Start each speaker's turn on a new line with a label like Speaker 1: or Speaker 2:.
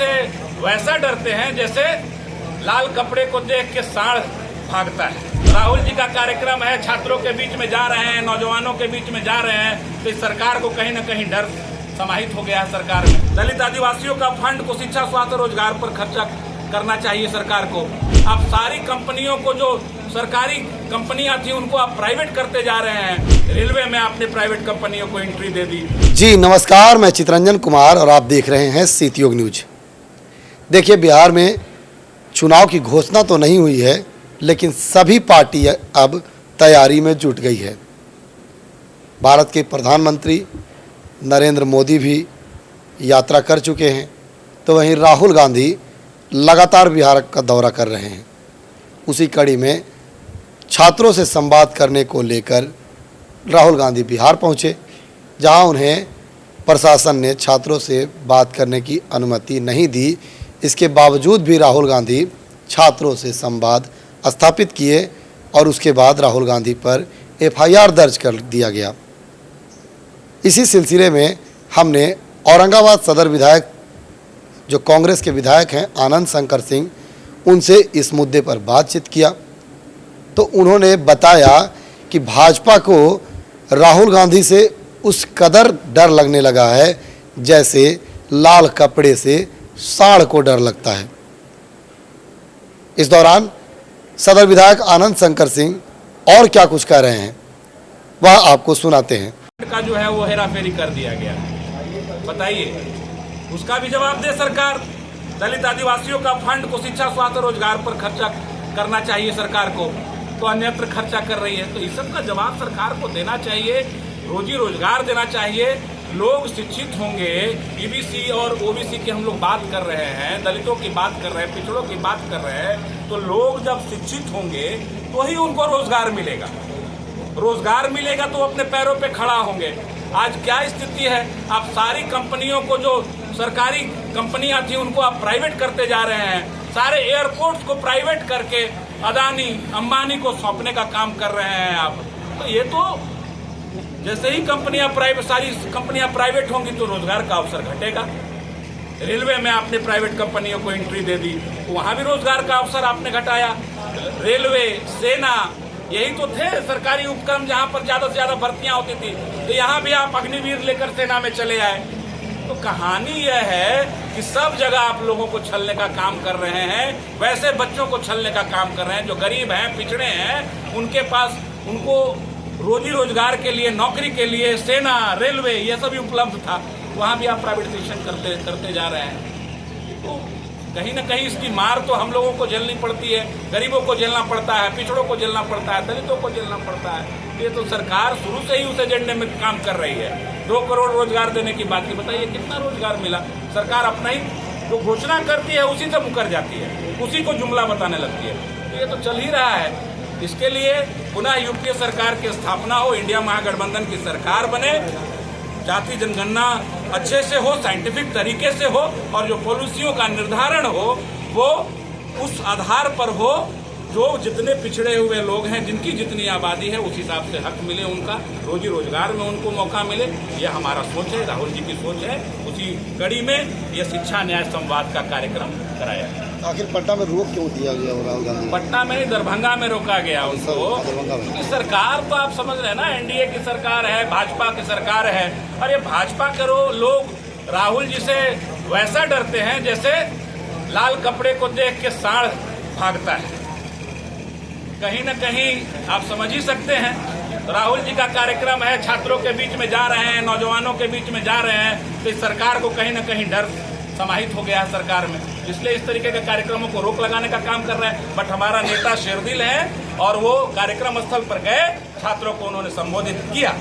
Speaker 1: से वैसा डरते हैं जैसे लाल कपड़े को देख के सांड भागता है। राहुल जी का कार्यक्रम है, छात्रों के बीच में जा रहे हैं, नौजवानों के बीच में जा रहे हैं, तो इस सरकार को कहीं न कहीं डर समाहित हो गया है सरकार में। दलित आदिवासियों का फंड को शिक्षा, स्वास्थ्य, रोजगार पर खर्चा करना चाहिए सरकार को। अब सारी कंपनियों को, जो सरकारी कंपनियां थी, उनको आप प्राइवेट करते जा रहे हैं। रेलवे में आपने प्राइवेट कंपनियों को एंट्री दे दी।
Speaker 2: जी नमस्कार, मैं चितरंजन कुमार और आप देख रहे हैं सीतयोग न्यूज। देखिए, बिहार में चुनाव की घोषणा तो नहीं हुई है, लेकिन सभी पार्टी अब तैयारी में जुट गई है। भारत के प्रधानमंत्री नरेंद्र मोदी भी यात्रा कर चुके हैं, तो वहीं राहुल गांधी लगातार बिहार का दौरा कर रहे हैं। उसी कड़ी में छात्रों से संवाद करने को लेकर राहुल गांधी बिहार पहुंचे, जहां उन्हें प्रशासन ने छात्रों से बात करने की अनुमति नहीं दी। इसके बावजूद भी राहुल गांधी छात्रों से संवाद स्थापित किए और उसके बाद राहुल गांधी पर एफआईआर दर्ज कर दिया गया। इसी सिलसिले में हमने औरंगाबाद सदर विधायक, जो कांग्रेस के विधायक हैं आनंद शंकर सिंह, उनसे इस मुद्दे पर बातचीत किया। तो उन्होंने बताया कि भाजपा को राहुल गांधी से उस कदर डर लगने लगा है जैसे लाल कपड़े से सांड को डर लगता है। इस दौरान सदर विधायक आनंद शंकर सिंह और क्या कुछ कह रहे हैं, वह आपको सुनाते हैं।
Speaker 1: का जो है वो हेराफेरी कर दिया गया, बताइए, उसका भी जवाब दे सरकार। दलित आदिवासियों का फंड को शिक्षा, स्वास्थ्य, रोजगार पर खर्चा करना चाहिए सरकार को, तो अन्यत्र खर्चा कर रही है। तो इस सब का जवाब सरकार को देना चाहिए। रोजी रोजगार देना चाहिए। लोग शिक्षित होंगे। ईबीसी और ओबीसी की हम लोग बात कर रहे हैं, दलितों की बात कर रहे हैं, पिछड़ों की बात कर रहे हैं। तो लोग जब शिक्षित होंगे तो ही उनको रोजगार मिलेगा। रोजगार मिलेगा तो अपने पैरों पे खड़ा होंगे। आज क्या स्थिति है, आप सारी कंपनियों को, जो सरकारी कंपनियां थी, उनको आप प्राइवेट करते जा रहे हैं। सारे एयरपोर्ट्स को प्राइवेट करके अदानी, अंबानी को सौंपने का काम कर रहे हैं आप। तो ये तो जैसे ही कंपनियां प्राइवेट, सारी कंपनियां प्राइवेट होंगी तो रोजगार का अवसर घटेगा। रेलवे में आपने प्राइवेट कंपनियों को एंट्री दे दी, तो वहां भी रोजगार का अवसर आपने घटाया। रेलवे, सेना, यही तो थे सरकारी उपक्रम जहां पर ज्यादा से ज्यादा भर्तियां होती थी। तो यहाँ भी आप अग्निवीर लेकर सेना में चले आए। तो कहानी यह है कि सब जगह आप लोगों को छलने का काम कर रहे हैं। वैसे बच्चों को छलने का काम कर रहे हैं जो गरीब हैं, पिछड़े हैं, उनके पास, उनको रोजी रोजगार के लिए, नौकरी के लिए सेना, रेलवे, ये सभी उपलब्ध था, वहां भी आप प्राइवेटाइजेशन करते जा रहे हैं। तो कहीं ना कहीं इसकी मार तो हम लोगों को झेलनी पड़ती है। गरीबों को झेलना पड़ता है, पिछड़ों को झेलना पड़ता है, दलितों को झेलना पड़ता है। ये तो सरकार शुरू से ही उस एजेंडे में काम कर रही है। 2 करोड़ रोजगार देने की बात की, बताइए कितना रोजगार मिला। सरकार अपना ही जो घोषणा करती है उसी से मुकर जाती है, उसी को जुमला बताने लगती है। तो ये तो चल ही रहा है। इसके लिए पुनः यूपीए सरकार की स्थापना हो, इंडिया महागठबंधन की सरकार बने, जाति जनगणना अच्छे से हो, साइंटिफिक तरीके से हो, और जो पॉलिसियों का निर्धारण हो वो उस आधार पर हो, जो जितने पिछड़े हुए लोग हैं, जिनकी जितनी आबादी है, उस हिसाब से हक मिले उनका, रोजी रोजगार में उनको मौका मिले। ये हमारा सोच है, राहुल जी की सोच है। उसी कड़ी में ये शिक्षा न्याय संवाद का कार्यक्रम कराया है।
Speaker 2: आखिर पटना में रोक क्यों दिया गया राहुल गांधी?
Speaker 1: पटना में, दरभंगा में रोका गया उनको, क्योंकि सरकार तो आप समझ रहे हैं ना, एनडीए की सरकार है, भाजपा की सरकार है। और ये भाजपा के लोग राहुल जी से वैसा डरते हैं जैसे लाल कपड़े को देख के सांड भागता है। कहीं न कहीं आप समझ ही सकते हैं। राहुल जी का कार्यक्रम है, छात्रों के बीच में जा रहे हैं, नौजवानों के बीच में जा रहे हैं, तो इस सरकार को कहीं न कहीं डर समाहित हो गया है सरकार में। इसलिए इस तरीके के कार्यक्रमों को रोक लगाने का काम कर रहे हैं। बट हमारा नेता शेरदिल है और वो कार्यक्रम स्थल पर गए, छात्रों को उन्होंने संबोधित किया।